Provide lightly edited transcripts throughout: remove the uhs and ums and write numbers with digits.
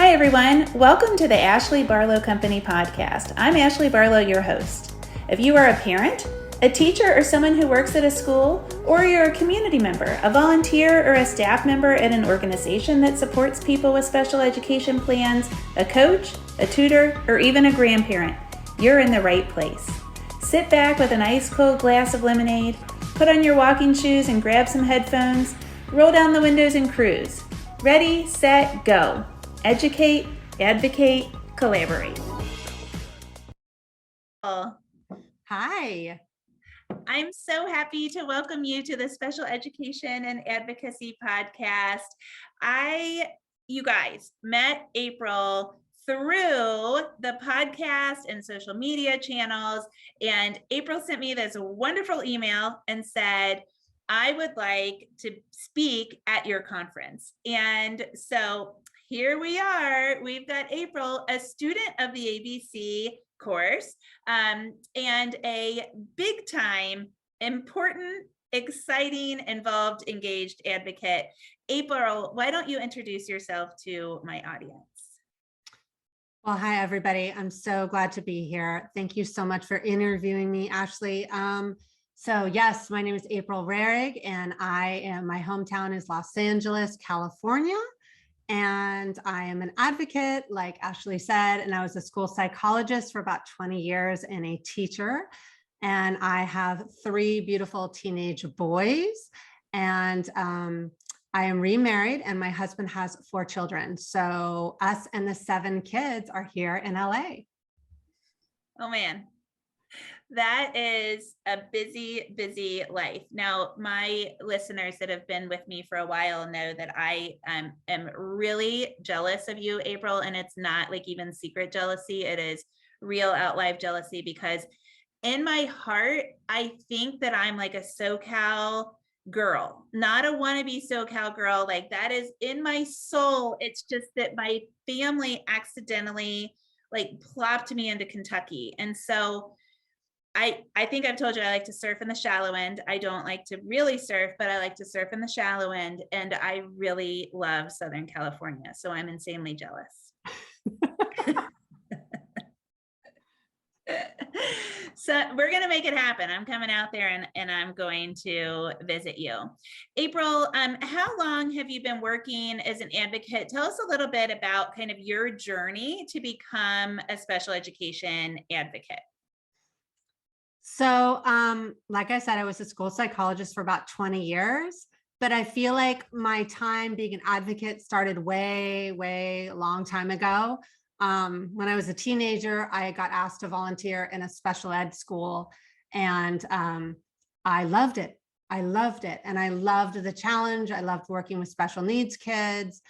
Hi, everyone. Welcome to the Ashley Barlow Company podcast. I'm Ashley Barlow, your host. If you are a parent, a teacher, or someone who works at a school, or you're a community member, a volunteer, or a staff member at an organization that supports people with special education plans, a coach, a tutor, or even a grandparent, you're in the right place. Sit back with an ice cold glass of lemonade, put on your walking shoes and grab some headphones, roll down the windows and cruise. Ready, set, go. Educate, advocate, collaborate. Hi. I'm so happy to welcome you to the Special Education and Advocacy podcast. You guys met April through the podcast and social media channels, and April sent me this wonderful email and said, I would like to speak at your conference. And so here we are. We've got April, a student of the ABC course, and a big time, important, exciting, involved, engaged advocate. April, why don't you introduce yourself to my audience? Well, hi, everybody. I'm so glad to be here. Thank you so much for interviewing me, Ashley. So yes, my name is April Rarig, and my hometown is Los Angeles, California. And I am an advocate, like Ashley said, and I was a school psychologist for about 20 years and a teacher. And I have 3 beautiful teenage boys, and I am remarried, and my husband has 4 children. So us and the 7 kids are here in LA. Oh man, that is a busy, busy life. Now, my listeners that have been with me for a while know that I am really jealous of you, April, and it's not like even secret jealousy. It is real out live jealousy, because in my heart, I think that I'm like a SoCal girl, not a wannabe SoCal girl. Like, that is in my soul. It's just that my family accidentally like plopped me into Kentucky. And so I think I've told you I like to surf in the shallow end. I don't like to really surf, but I like to surf in the shallow end. And I really love Southern California. So I'm insanely jealous. So we're going to make it happen. I'm coming out there and I'm going to visit you. April, how long have you been working as an advocate? Tell us a little bit about kind of your journey to become a special education advocate. So, like I said, I was a school psychologist for about 20 years, but I feel like my time being an advocate started way long time ago. When I was a teenager, I got asked to volunteer in a special ed school, and I loved it. I loved it. And I loved the challenge. I loved working with special needs kids.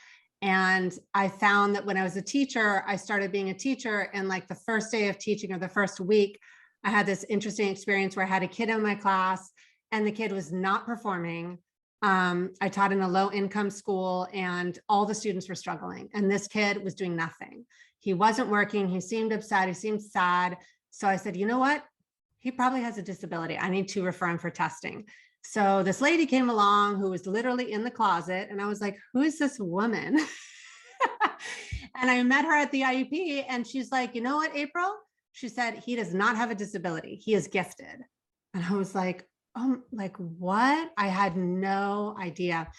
And I found that when I was a teacher, I started being a teacher, and like the first day of teaching, or the first week, I had this interesting experience where I had a kid in my class and the kid was not performing. I taught in a low income school and all the students were struggling. And this kid was doing nothing. He wasn't working. He seemed upset. He seemed sad. So I said, you know what? He probably has a disability. I need to refer him for testing. So this lady came along who was literally in the closet. And I was like, who is this woman? And I met her at the IEP, and she's like, you know what, April? She said, he does not have a disability. He is gifted. And I was like, oh, like what? I had no idea.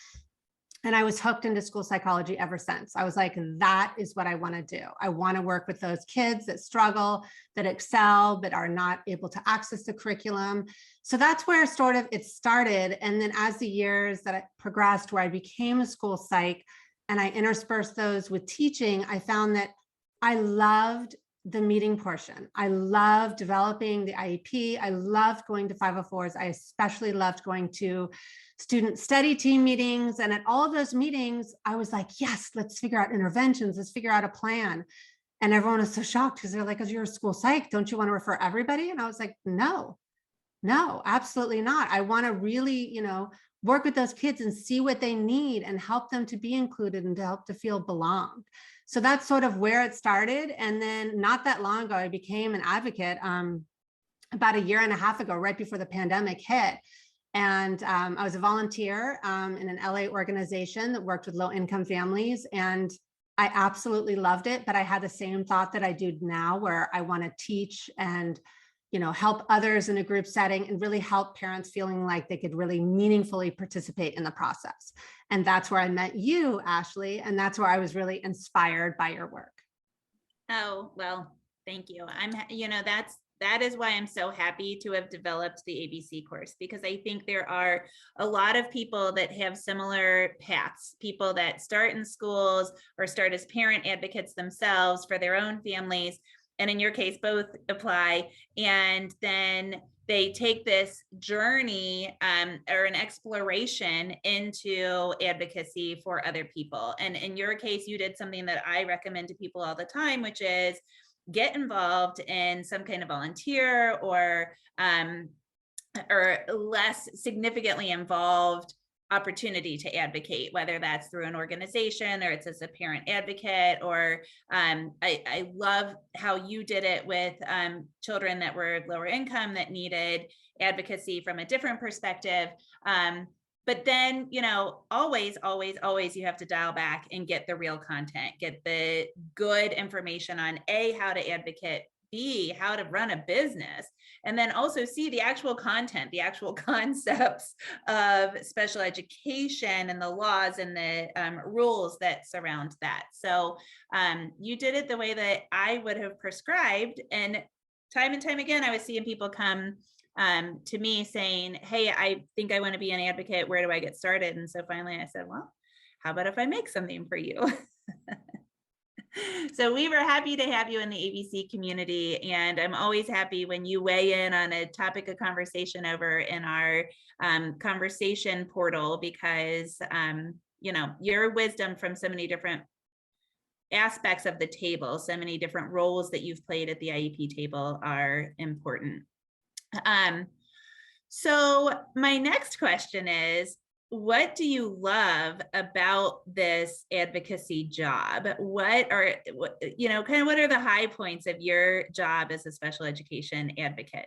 And I was hooked into school psychology ever since. I was like, that is what I want to do. I want to work with those kids that struggle, that excel, but are not able to access the curriculum. So that's where it started. And then as the years that it progressed, where I became a school psych and I interspersed those with teaching, I found that I loved the meeting portion. I loved developing the IEP. I loved going to 504s. I especially loved going to student study team meetings. And at all of those meetings, I was like, yes, let's figure out interventions. Let's figure out a plan. And everyone was so shocked because they're like, "Cause you're a school psych, don't you want to refer everybody?" And I was like, no, absolutely not. I want to really, work with those kids and see what they need and help them to be included and to help to feel belonged. So that's sort of where it started. And then not that long ago, I became an advocate about a year and a half ago, right before the pandemic hit. And I was a volunteer in an LA organization that worked with low income families. And I absolutely loved it, but I had the same thought that I do now, where I want to teach and, help others in a group setting and really help parents feeling like they could really meaningfully participate in the process. And that's where I met you, Ashley, and that's where I was really inspired by your work. Oh, well, thank you. That is why I'm so happy to have developed the ABC course, because I think there are a lot of people that have similar paths, people that start in schools or start as parent advocates themselves for their own families. And in your case, both apply. And then they take this journey or an exploration into advocacy for other people. And in your case, you did something that I recommend to people all the time, which is get involved in some kind of volunteer or less significantly involved opportunity to advocate, whether that's through an organization or it's as a parent advocate, or I love how you did it with children that were lower income that needed advocacy from a different perspective. But then, always, always, always, you have to dial back and get the real content, get the good information on A, how to advocate, B, how to run a business, and then also C, the actual content, the actual concepts of special education and the laws and the rules that surround that. So you did it the way that I would have prescribed. And time again, I was seeing people come to me saying, hey, I think I want to be an advocate. Where do I get started? And so finally I said, well, how about if I make something for you? So we were happy to have you in the ABC community, and I'm always happy when you weigh in on a topic of conversation over in our conversation portal, because your wisdom from so many different aspects of the table, so many different roles that you've played at the IEP table are important. So my next question is, what do you love about this advocacy job? What are the high points of your job as a special education advocate?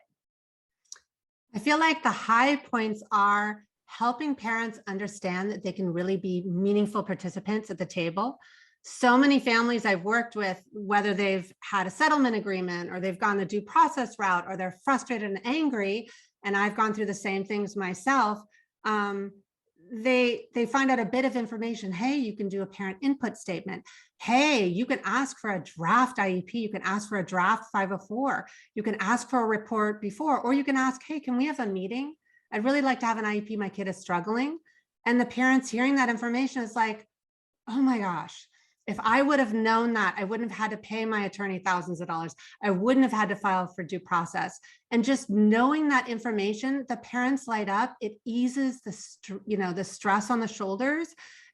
I feel like the high points are helping parents understand that they can really be meaningful participants at the table. So many families I've worked with, whether they've had a settlement agreement or they've gone the due process route or they're frustrated and angry, and I've gone through the same things myself, they find out a bit of information. Hey, you can do a parent input statement. Hey, you can ask for a draft IEP. You can ask for a draft 504. You can ask for a report before, or you can ask, hey, can we have a meeting? I'd really like to have an IEP. My kid is struggling. And the parents hearing that information is like, oh my gosh, if I would have known that, I wouldn't have had to pay my attorney thousands of dollars. I wouldn't have had to file for due process. And just knowing that information, the parents light up. It eases the stress on the shoulders,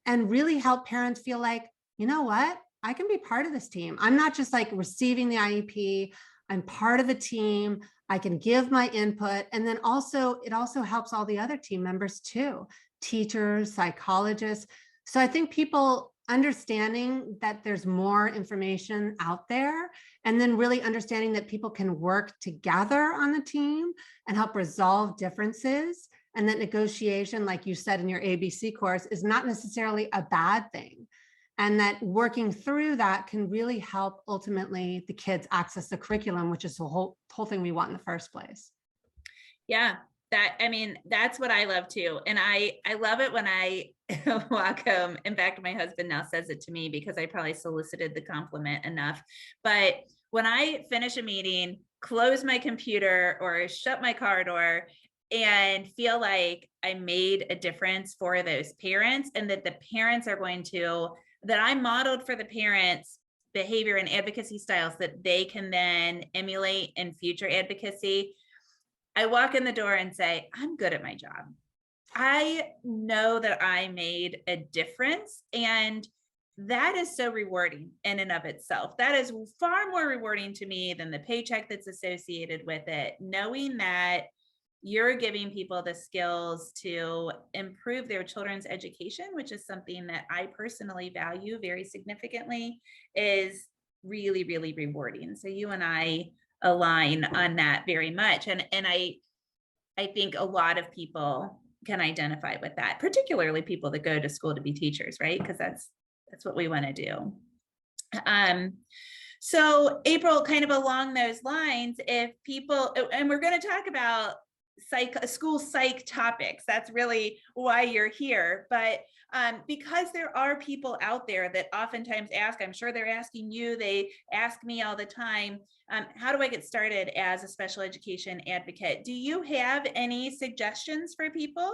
and really help parents feel like, you know what, I can be part of this team. I'm not just like receiving the IEP. I'm part of the team. I can give my input. And then it also helps all the other team members too, teachers, psychologists. So I think people understanding that there's more information out there, and then really understanding that people can work together on the team and help resolve differences, and that negotiation, like you said in your ABC course, is not necessarily a bad thing, and that working through that can really help ultimately the kids access the curriculum, which is the whole thing we want in the first place. Yeah, that's what I love too. And I love it when I walk home. In fact, my husband now says it to me because I probably solicited the compliment enough. But when I finish a meeting, close my computer or shut my car door and feel like I made a difference for those parents, and that the parents are that I modeled for the parents behavior and advocacy styles that they can then emulate in future advocacy, I walk in the door and say, I'm good at my job. I know that I made a difference, and that is so rewarding in and of itself. That is far more rewarding to me than the paycheck that's associated with it, knowing that you're giving people the skills to improve their children's education, which is something that I personally value very significantly, is really, really rewarding. So you and I align on that very much. And I think a lot of people can identify with that, particularly people that go to school to be teachers, right? Because that's what we want to do. So April, kind of along those lines, if people, and we're going to talk about school psych topics, that's really why you're here. But because there are people out there that oftentimes ask, I'm sure they're asking you, they ask me all the time, how do I get started as a special education advocate? Do you have any suggestions for people?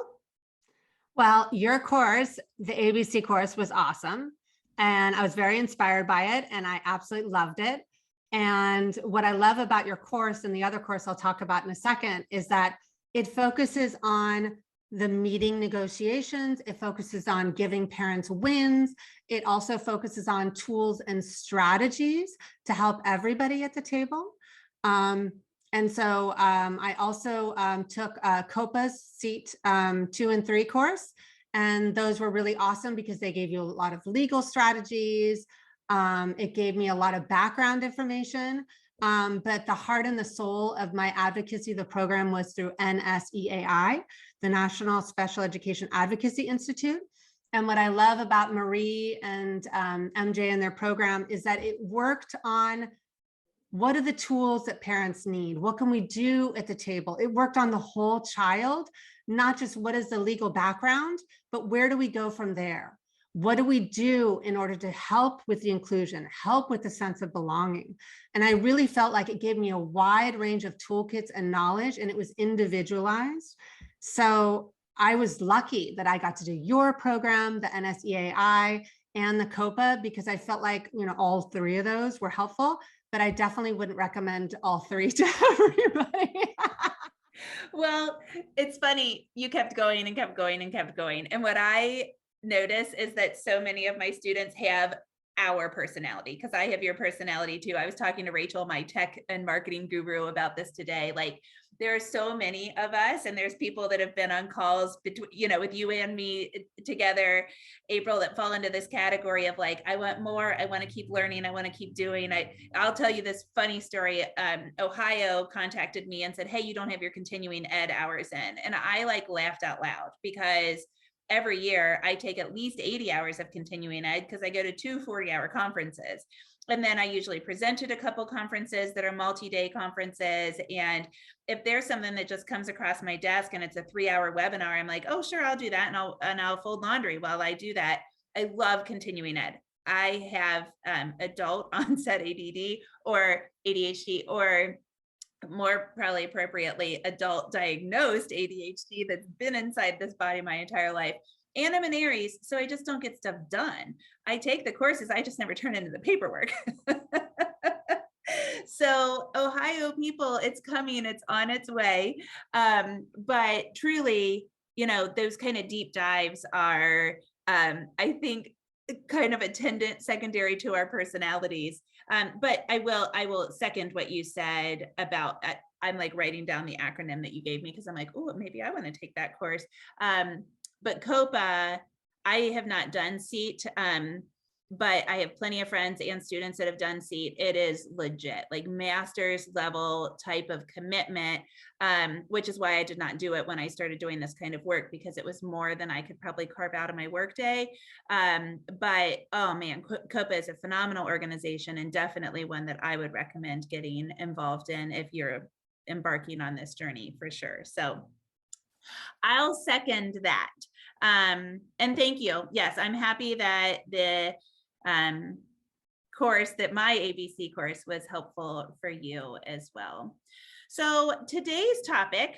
Well, your course, the ABC course, was awesome. And I was very inspired by it. And I absolutely loved it. And what I love about your course and the other course I'll talk about in a second is that it focuses on the meeting negotiations. It focuses on giving parents wins. It also focuses on tools and strategies to help everybody at the table. And so I also took COPA's SEAT 2 and 3 course, and those were really awesome because they gave you a lot of legal strategies. It gave me a lot of background information, but the heart and the soul of my advocacy, the program, was through NSEAI, the National Special Education Advocacy Institute. And what I love about Marie and MJ and their program is that it worked on what are the tools that parents need? What can we do at the table? It worked on the whole child, not just what is the legal background, but where do we go from there? What do we do in order to help with the inclusion, help with the sense of belonging? And I really felt like it gave me a wide range of toolkits and knowledge, and it was individualized. So I was lucky that I got to do your program, the NSEAI, and the COPA, because I felt like, you know, all 3 of those were helpful, but I definitely wouldn't recommend all 3 to everybody. Well, it's funny, you kept going and kept going and kept going. And what I notice is that so many of my students have our personality, because I have your personality too. I was talking to Rachel, my tech and marketing guru, about this today. Like, there are so many of us, and there's people that have been on calls between, you know, with you and me together, April, that fall into this category of like, I want more, I want to keep learning, I want to keep doing. I'll tell you this funny story. Ohio contacted me and said, hey, you don't have your continuing ed hours in. And I like laughed out loud, because every year I take at least 80 hours of continuing ed, because I go to 2 40-hour conferences. And then I usually present at a couple conferences that are multi-day conferences. And if there's something that just comes across my desk and it's a 3-hour webinar, I'm like, oh, sure, I'll do that. And I'll fold laundry while I do that. I love continuing ed. I have adult onset ADD or ADHD, or more probably appropriately, adult diagnosed ADHD that's been inside this body my entire life. And I'm an Aries, so I just don't get stuff done. I take the courses, I just never turn into the paperwork. So Ohio people, it's coming, it's on its way. But truly, you know, those kind of deep dives are, I think, kind of attendant secondary to our personalities. But I will second what you said about, I'm like writing down the acronym that you gave me, because I'm like, oh, maybe I want to take that course. But COPA, I have not done SEAT, but I have plenty of friends and students that have done SEAT. It is legit, like master's level type of commitment, which is why I did not do it when I started doing this kind of work, because it was more than I could probably carve out of my workday. But oh man, COPA is a phenomenal organization, and definitely one that I would recommend getting involved in if you're embarking on this journey, for sure. So I'll second that. And thank you. Yes, I'm happy that the course, that my ABC course, was helpful for you as well. So today's topic,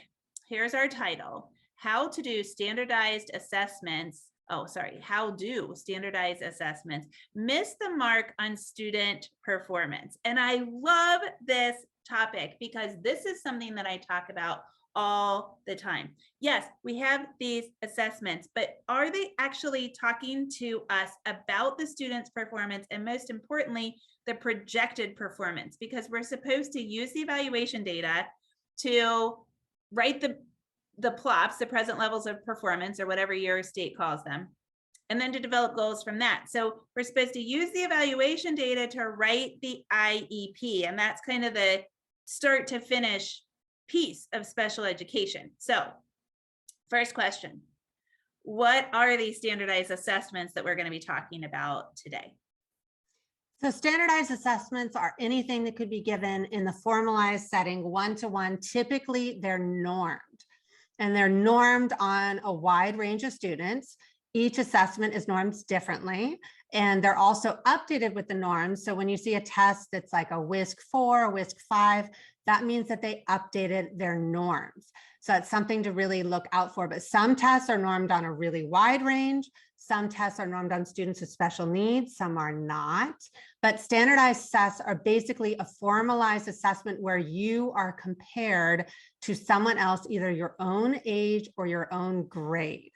here's our title: how to do standardized assessments. Oh, sorry. How do standardized assessments miss the mark on student performance? And I love this topic, because this is something that I talk about all the time. Yes, we have these assessments, but are they actually talking to us about the student's performance, and most importantly, the projected performance? Because we're supposed to use the evaluation data to write the PLOPs, the present levels of performance, or whatever your state calls them, and then to develop goals from that. So we're supposed to use the evaluation data to write the IEP, and that's kind of the start to finish piece of special education. So first question, what are these standardized assessments that we're going to be talking about today? So standardized assessments are anything that could be given in the formalized setting, one-to-one. Typically, they're normed, and they're normed on a wide range of students. Each assessment is normed differently, and they're also updated with the norms. So when you see a test that's like a WISC-4, a WISC-5, that means that they updated their norms. So it's something to really look out for. But some tests are normed on a really wide range. Some tests are normed on students with special needs, some are not. But standardized tests are basically a formalized assessment where you are compared to someone else, either your own age or your own grade.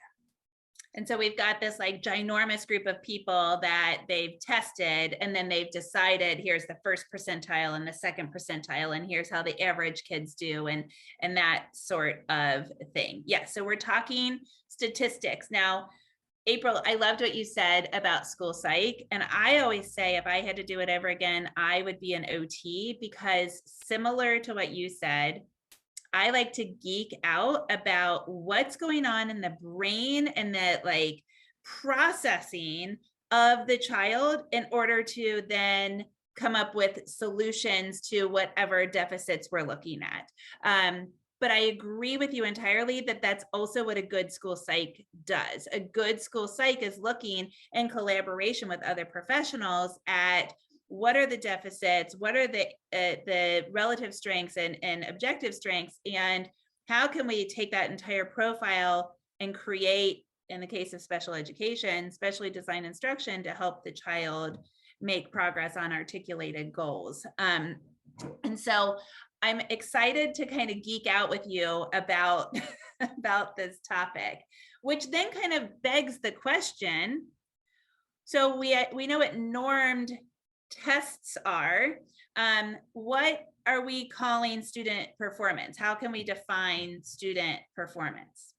And so we've got this like ginormous group of people that they've tested, and then they've decided here's the first percentile and the second percentile, and here's how the average kids do, and that sort of thing. Yeah, so we're talking statistics. Now, April, I loved what you said about school psych. And I always say if I had to do it ever again, I would be an OT, because similar to what you said, I like to geek out about what's going on in the brain and the like processing of the child in order to then come up with solutions to whatever deficits we're looking at. But I agree with you entirely that that's also what a good school psych does. A good school psych is looking in collaboration with other professionals at what are the deficits, what are the relative strengths and objective strengths, and how can we take that entire profile and create, in the case of special education, specially designed instruction to help the child make progress on articulated goals. And so I'm excited to kind of geek out with you about, about this topic, which then kind of begs the question. So we know what normed tests are. What are we calling student performance? How can we define student performance?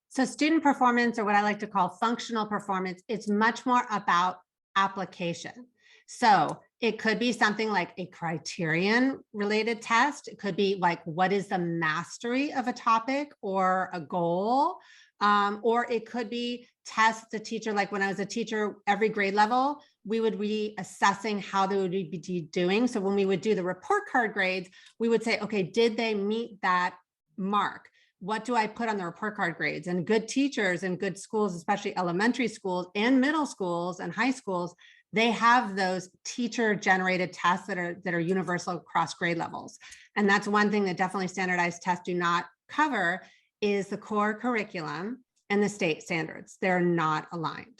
So student performance, or what I like to call functional performance, it's much more about application. So it could be something like a criterion related test. It could be like, what is the mastery of a topic or a goal? Or it could be test the teacher. Like when I was a teacher, every grade level, we would be assessing how they would be doing. So when we would do the report card grades, we would say, okay, did they meet that mark? What do I put on the report card grades? And good teachers and good schools, especially elementary schools and middle schools and high schools, they have those teacher generated tests that are universal across grade levels. And that's one thing that definitely standardized tests do not cover, is the core curriculum and the state standards. They're not aligned.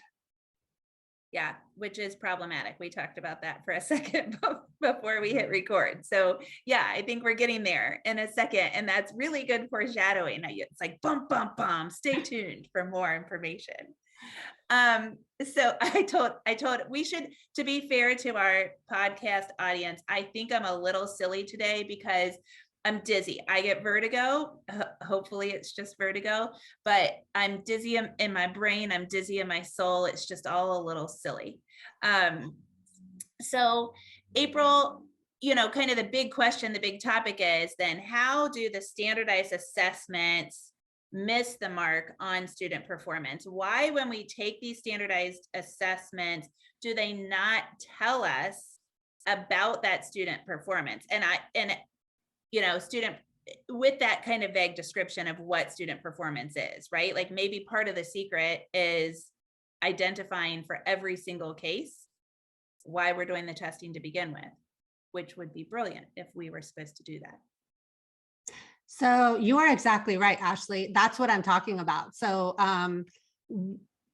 Yeah, which is problematic. We talked about that for a second before we hit record. So yeah, I think we're getting there in a second, and that's really good foreshadowing. It's like bum, bum, bum, stay tuned for more information. So I told we should, to be fair to our podcast audience, I think I'm a little silly today because I'm dizzy. I get vertigo. Hopefully it's just vertigo, but I'm dizzy in my brain. I'm dizzy in my soul. It's just all a little silly. So April, kind of the big question, the big topic is then how do the standardized assessments miss the mark on student performance? Why, when we take these standardized assessments, do they not tell us about that student performance? And student, with that kind of vague description of what student performance is, right? Like maybe part of the secret is identifying for every single case why we're doing the testing to begin with, which would be brilliant if we were supposed to do that. So you are exactly right, Ashley. That's what I'm talking about. So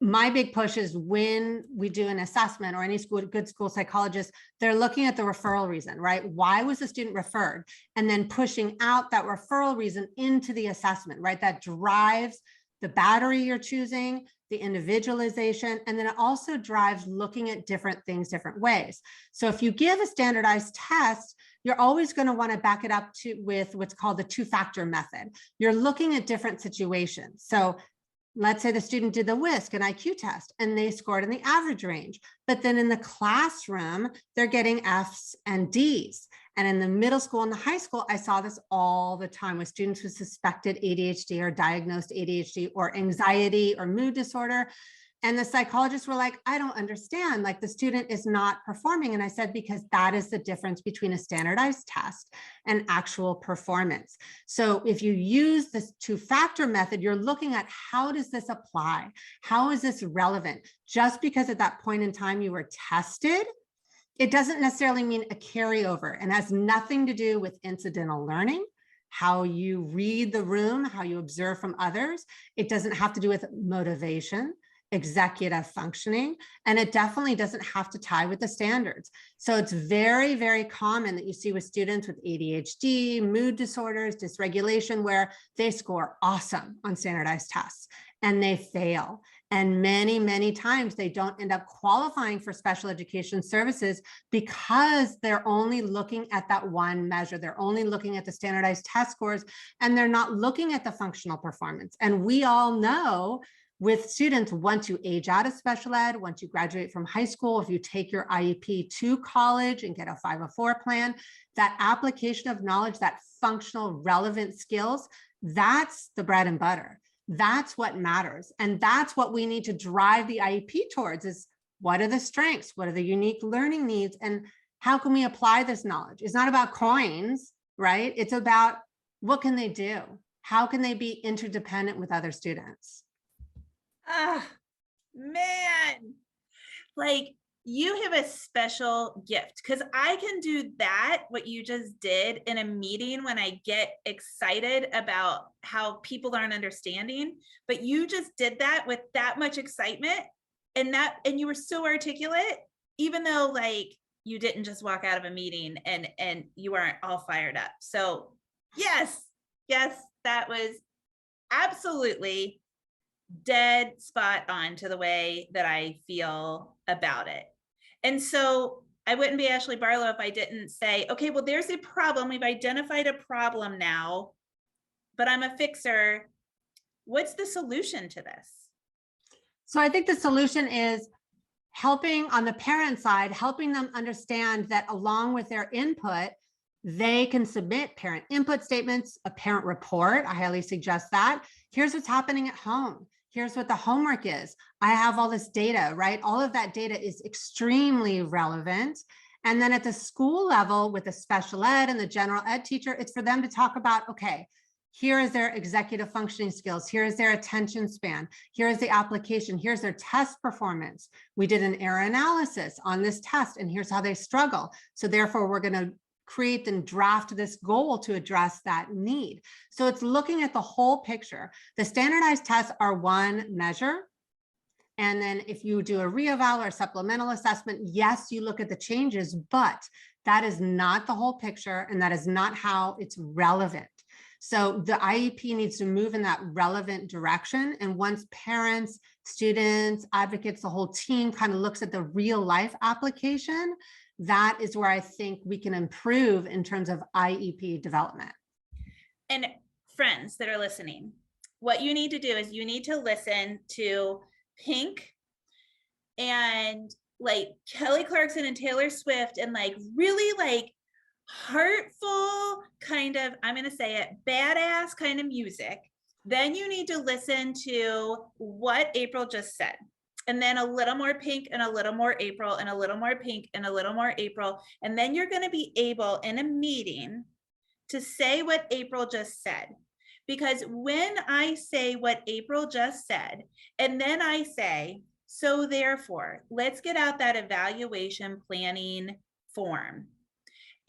my big push is when we do an assessment, or any good school psychologist, they're looking at the referral reason, right? Why was the student referred? And then pushing out that referral reason into the assessment, right? That drives the battery you're choosing, the individualization, and then it also drives looking at different things different ways. So if you give a standardized test, you're always going to want to back it up with what's called the two-factor method. You're looking at different situations. So let's say the student did the WISC and IQ test and they scored in the average range, but then in the classroom, they're getting Fs and Ds. And in the middle school and the high school, I saw this all the time with students with suspected ADHD or diagnosed ADHD or anxiety or mood disorder. And the psychologists were like, I don't understand, like the student is not performing. And I said, because that is the difference between a standardized test and actual performance. So if you use this two-factor method, you're looking at how does this apply? How is this relevant? Just because at that point in time you were tested, it doesn't necessarily mean a carryover, and has nothing to do with incidental learning, how you read the room, how you observe from others. It doesn't have to do with motivation, executive functioning, and it definitely doesn't have to tie with the standards. So it's very, very common that you see with students with ADHD, mood disorders, dysregulation, where they score awesome on standardized tests and they fail. And many, many times they don't end up qualifying for special education services because they're only looking at that one measure. They're only looking at the standardized test scores, and they're not looking at the functional performance. And we all know with students, once you age out of special ed, once you graduate from high school, if you take your IEP to college and get a 504 plan, that application of knowledge, that functional relevant skills, that's the bread and butter. That's what matters. And that's what we need to drive the IEP towards, is what are the strengths? What are the unique learning needs? And how can we apply this knowledge? It's not about coins, right? It's about what can they do? How can they be interdependent with other students? Ah, man, like you have a special gift, because I can do that, what you just did in a meeting when I get excited about how people aren't understanding, but you just did that with that much excitement, and you were so articulate, even though like you didn't just walk out of a meeting and you weren't all fired up. So yes, that was absolutely dead spot on to the way that I feel about it. And so I wouldn't be Ashley Barlow if I didn't say, okay, well, there's a problem. We've identified a problem now, but I'm a fixer. What's the solution to this? So I think the solution is helping on the parent side, helping them understand that along with their input, they can submit parent input statements, a parent report. I highly suggest that. Here's what's happening at home. Here's what the homework is. I have all this data, right? All of that data is extremely relevant. And then at the school level with the special ed and the general ed teacher, it's for them to talk about, okay, here is their executive functioning skills. Here is their attention span. Here is the application. Here's their test performance. We did an error analysis on this test, and here's how they struggle. So therefore, we're going to create and draft this goal to address that need. So it's looking at the whole picture. The standardized tests are one measure. And then if you do a reeval or supplemental assessment, yes, you look at the changes, but that is not the whole picture, and that is not how it's relevant. So the IEP needs to move in that relevant direction. And once parents, students, advocates, the whole team kind of looks at the real life application, that is where I think we can improve in terms of IEP development. And friends that are listening, what you need to do is you need to listen to Pink and like Kelly Clarkson and Taylor Swift, and like really like heartful kind of, I'm going to say it, badass kind of music. Then you need to listen to what April just said. And then a little more Pink and a little more April and a little more Pink and a little more April. And then you're going to be able in a meeting to say what April just said. Because when I say what April just said, and then I say, so therefore, let's get out that evaluation planning form.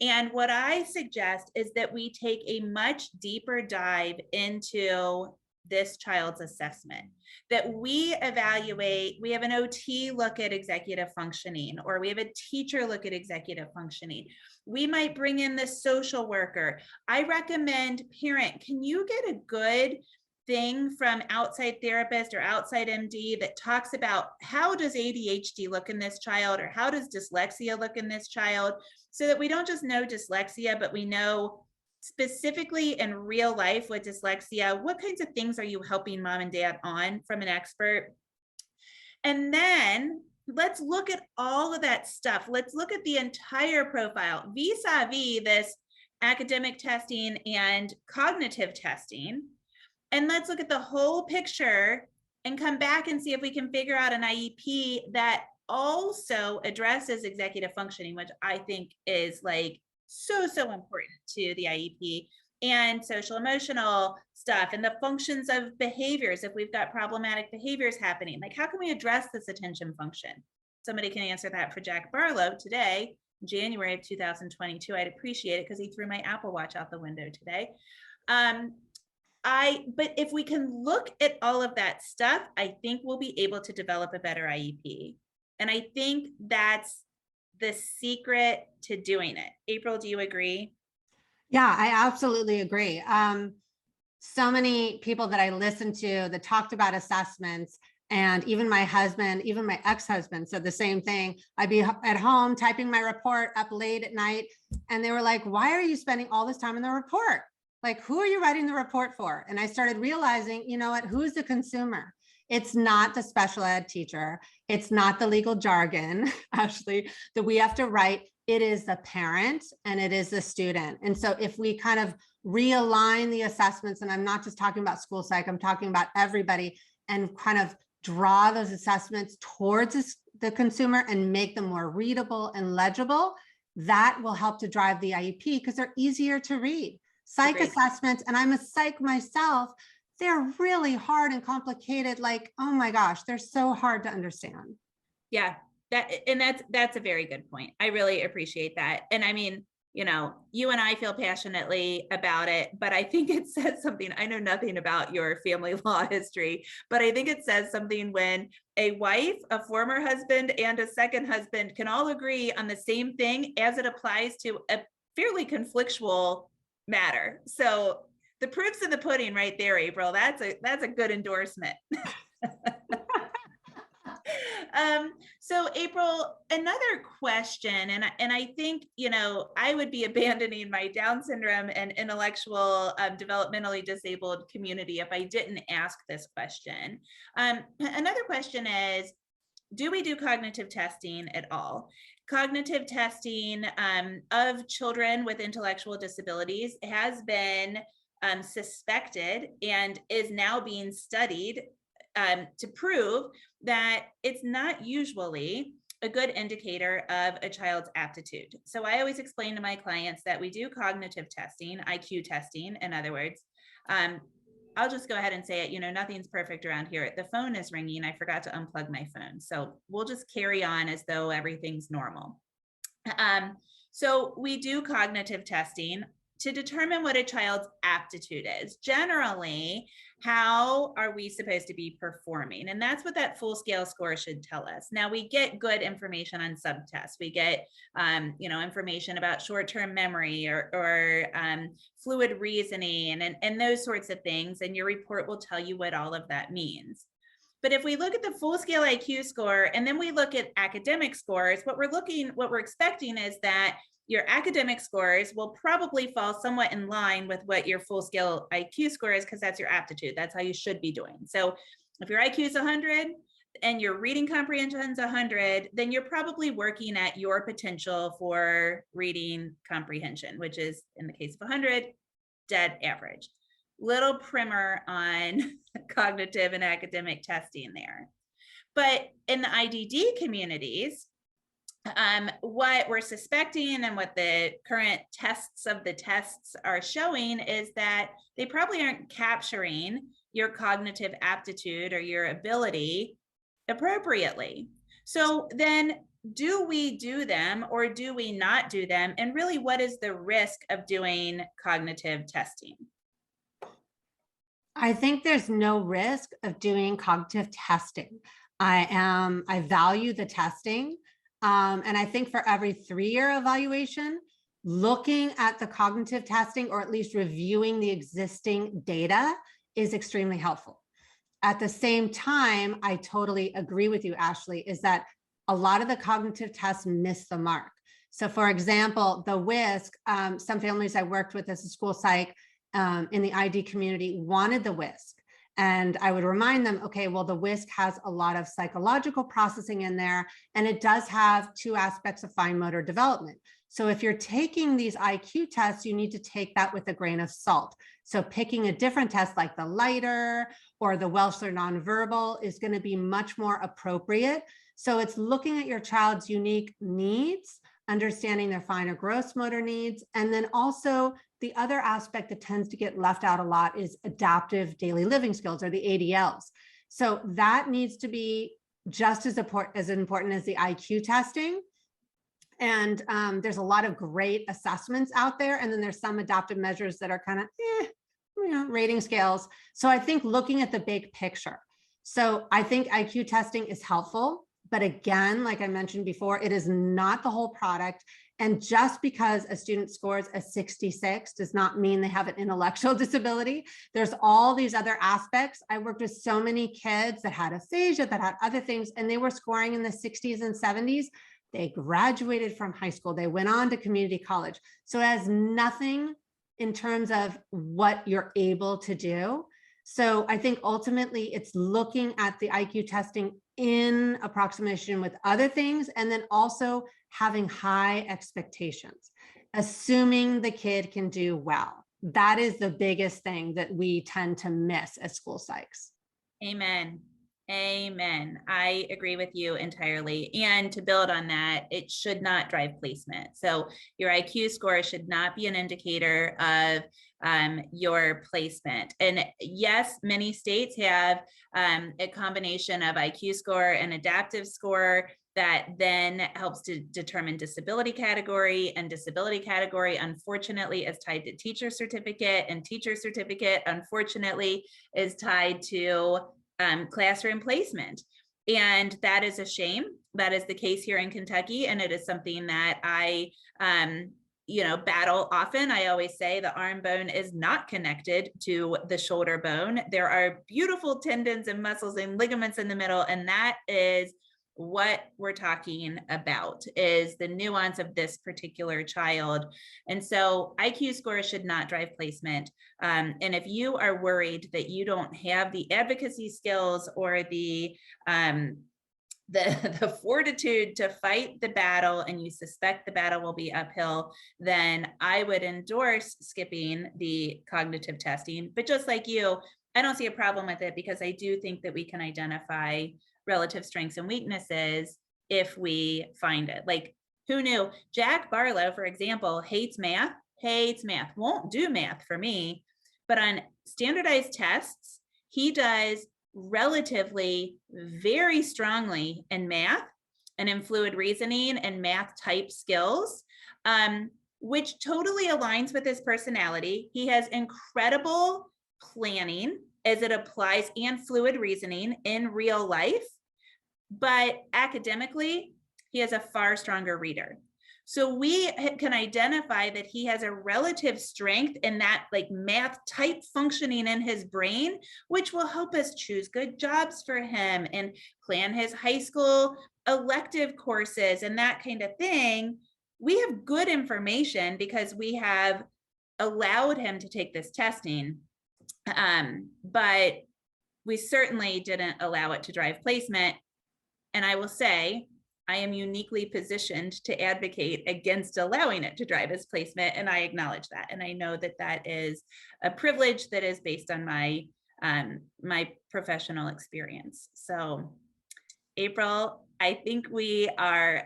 And what I suggest is that we take a much deeper dive into this child's assessment, that we evaluate, we have an OT look at executive functioning, or we have a teacher look at executive functioning. We might bring in the social worker. I recommend parent, can you get a good thing from outside therapist or outside MD that talks about how does ADHD look in this child, or how does dyslexia look in this child, so that we don't just know dyslexia, but we know specifically in real life with dyslexia, what kinds of things are you helping mom and dad on from an expert? And then let's look at all of that stuff. Let's look at the entire profile vis-a-vis this academic testing and cognitive testing. And let's look at the whole picture and come back and see if we can figure out an IEP that also addresses executive functioning, which I think is like so important to the IEP, and social emotional stuff and the functions of behaviors. If we've got problematic behaviors happening, like how can we address this attention function? Somebody can answer that for Jack Barlow today, January of 2022. I'd appreciate it because he threw my Apple Watch out the window today. But if we can look at all of that stuff, I think we'll be able to develop a better IEP. And I think that's the secret to doing it. April, do you agree? Yeah, I absolutely agree. So many people that I listened to that talked about assessments, and even my husband, even my ex-husband said the same thing. I'd be at home typing my report up late at night, and they were like, why are you spending all this time in the report? Like, who are you writing the report for? And I started realizing, you know what, who's the consumer? It's not the special ed teacher. It's not the legal jargon, actually, that we have to write. It is the parent and it is the student. And so if we kind of realign the assessments, and I'm not just talking about school psych, I'm talking about everybody, and kind of draw those assessments towards the consumer and make them more readable and legible, that will help to drive the IEP because they're easier to read. Psych Agreed. assessments, and I'm a psych myself, they're really hard and complicated. Like, oh my gosh, they're so hard to understand. Yeah, that's a very good point. I really appreciate that. And I mean, you know, you and I feel passionately about it, but I think it says something. I know nothing about your family law history, but I think it says something when a wife, a former husband, and a second husband can all agree on the same thing as it applies to a fairly conflictual matter. So the proof's in the pudding right there, April. That's a good endorsement. So April, another question, and I think, you know, I would be abandoning my Down syndrome and intellectual developmentally disabled community if I didn't ask this question. Another question is, do we do cognitive testing at all? Cognitive testing of children with intellectual disabilities has been suspected and is now being studied to prove that it's not usually a good indicator of a child's aptitude. So I always explain to my clients that we do cognitive testing, IQ testing, in other words. I'll just go ahead and say it, you know, nothing's perfect around here. The phone is ringing. I forgot to unplug my phone. So we'll just carry on as though everything's normal. So we do cognitive testing to determine what a child's aptitude is. Generally, how are we supposed to be performing? And that's what that full scale score should tell us. Now we get good information on subtests. We get, you know, information about short-term memory or fluid reasoning and those sorts of things. And your report will tell you what all of that means. But if we look at the full scale IQ score, and then we look at academic scores, what we're expecting is that your academic scores will probably fall somewhat in line with what your full scale IQ score is, because that's your aptitude. That's how you should be doing. So if your IQ is 100 and your reading comprehension is 100, then you're probably working at your potential for reading comprehension, which is, in the case of 100, dead average. Little primer on cognitive and academic testing there. But in the IDD communities, what we're suspecting and what the current tests of the tests are showing is that they probably aren't capturing your cognitive aptitude or your ability appropriately. So then, do we do them or do we not do them? And really, what is the risk of doing cognitive testing? I think there's no risk of doing cognitive testing. I value the testing. And I think for every 3-year evaluation, looking at the cognitive testing, or at least reviewing the existing data, is extremely helpful. At the same time, I totally agree with you, Ashley, is that a lot of the cognitive tests miss the mark. So for example, the WISC, some families I worked with as a school psych in the ID community wanted the WISC. And I would remind them, okay, well, the WISC has a lot of psychological processing in there, and it does have 2 aspects of fine motor development. So if you're taking these IQ tests, you need to take that with a grain of salt. So picking a different test like the lighter or the Welsh or nonverbal is going to be much more appropriate. So it's looking at your child's unique needs, understanding their finer gross motor needs, and then also the other aspect that tends to get left out a lot is adaptive daily living skills, or the ADLs. So that needs to be just as important as the IQ testing. And there's a lot of great assessments out there. And then there's some adaptive measures that are kind of, rating scales. So I think looking at the big picture. So I think IQ testing is helpful. But again, like I mentioned before, it is not the whole product. And just because a student scores a 66 does not mean they have an intellectual disability. There's all these other aspects. I worked with so many kids that had aphasia, that had other things, and they were scoring in the 60s and 70s. They graduated from high school. They went on to community college. So it has nothing in terms of what you're able to do. So I think ultimately it's looking at the IQ testing in approximation with other things, and then also having high expectations, assuming the kid can do well. That is the biggest thing that we tend to miss as school psychs. Amen. Amen. I agree with you entirely. And to build on that, it should not drive placement. So your IQ score should not be an indicator of your placement. And yes, many states have a combination of IQ score and adaptive score that then helps to determine disability category, and disability category, unfortunately, is tied to teacher certificate, and teacher certificate, unfortunately, is tied to classroom placement. And that is a shame. That is the case here in Kentucky. And it is something that I, battle often. I always say the arm bone is not connected to the shoulder bone. There are beautiful tendons and muscles and ligaments in the middle. And that is what we're talking about, is the nuance of this particular child. And so IQ scores should not drive placement. And if you are worried that you don't have the advocacy skills or the fortitude to fight the battle, and you suspect the battle will be uphill, then I would endorse skipping the cognitive testing. But just like you, I don't see a problem with it, because I do think that we can identify relative strengths and weaknesses if we find it. Like, who knew? Jack Barlow, for example, hates math, won't do math for me, but on standardized tests, he does relatively very strongly in math and in fluid reasoning and math type skills, which totally aligns with his personality. He has incredible planning as it applies, and fluid reasoning in real life, but academically, he is a far stronger reader. So we can identify that he has a relative strength in that like math type functioning in his brain, which will help us choose good jobs for him and plan his high school elective courses and that kind of thing. We have good information because we have allowed him to take this testing. But we certainly didn't allow it to drive placement. And I will say, I am uniquely positioned to advocate against allowing it to drive his placement. And I acknowledge that. And I know that that is a privilege that is based on my professional experience. So April, I think we are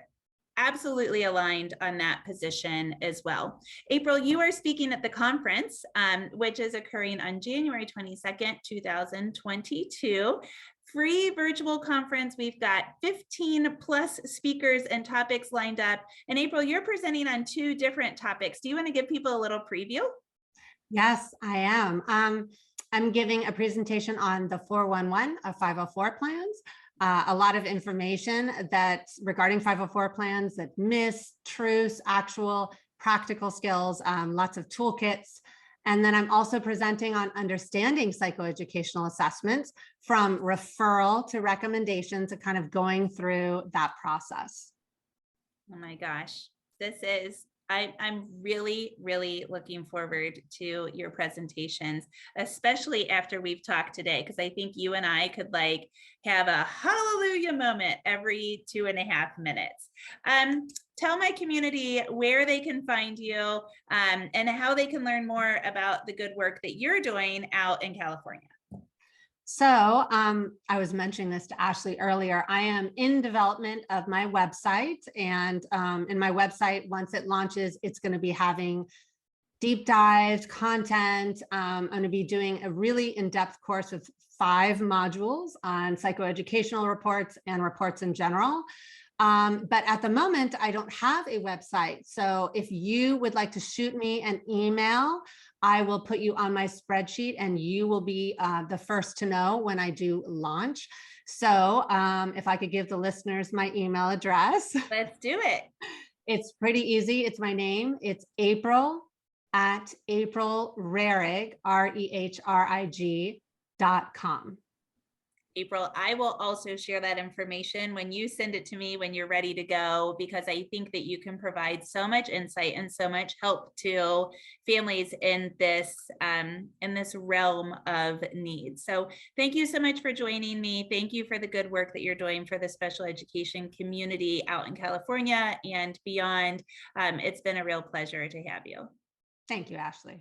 absolutely aligned on that position as well. April, you are speaking at the conference, which is occurring on January 22nd, 2022. Free virtual conference. We've got 15 plus speakers and topics lined up. And April, you're presenting on 2 different topics. Do you want to give people a little preview? Yes, I am. I'm giving a presentation on the 411 of 504 plans. A lot of information that's regarding 504 plans, that myths, truths, actual practical skills, lots of toolkits. And then I'm also presenting on understanding psychoeducational assessments, from referral to recommendations, and kind of going through that process. Oh my gosh, this is, I'm really, really looking forward to your presentations, especially after we've talked today, because I think you and I could like have a hallelujah moment every 2.5 minutes. Tell my community where they can find you, and how they can learn more about the good work that you're doing out in California. So I was mentioning this to Ashley earlier. I am in development of my website, and in my website, once it launches, it's going to be having deep dive content. I'm going to be doing a really in-depth course with 5 modules on psychoeducational reports and reports in general. But at the moment, I don't have a website. So if you would like to shoot me an email, I will put you on my spreadsheet and you will be the first to know when I do launch. So if I could give the listeners my email address. Let's do it. It's pretty easy. It's my name. It's April@aprilrehrig, REHRIG.com. April, I will also share that information when you send it to me when you're ready to go, because I think that you can provide so much insight and so much help to families in this realm of need. So thank you so much for joining me. Thank you for the good work that you're doing for the special education community out in California and beyond. It's been a real pleasure to have you. Thank you, Ashley.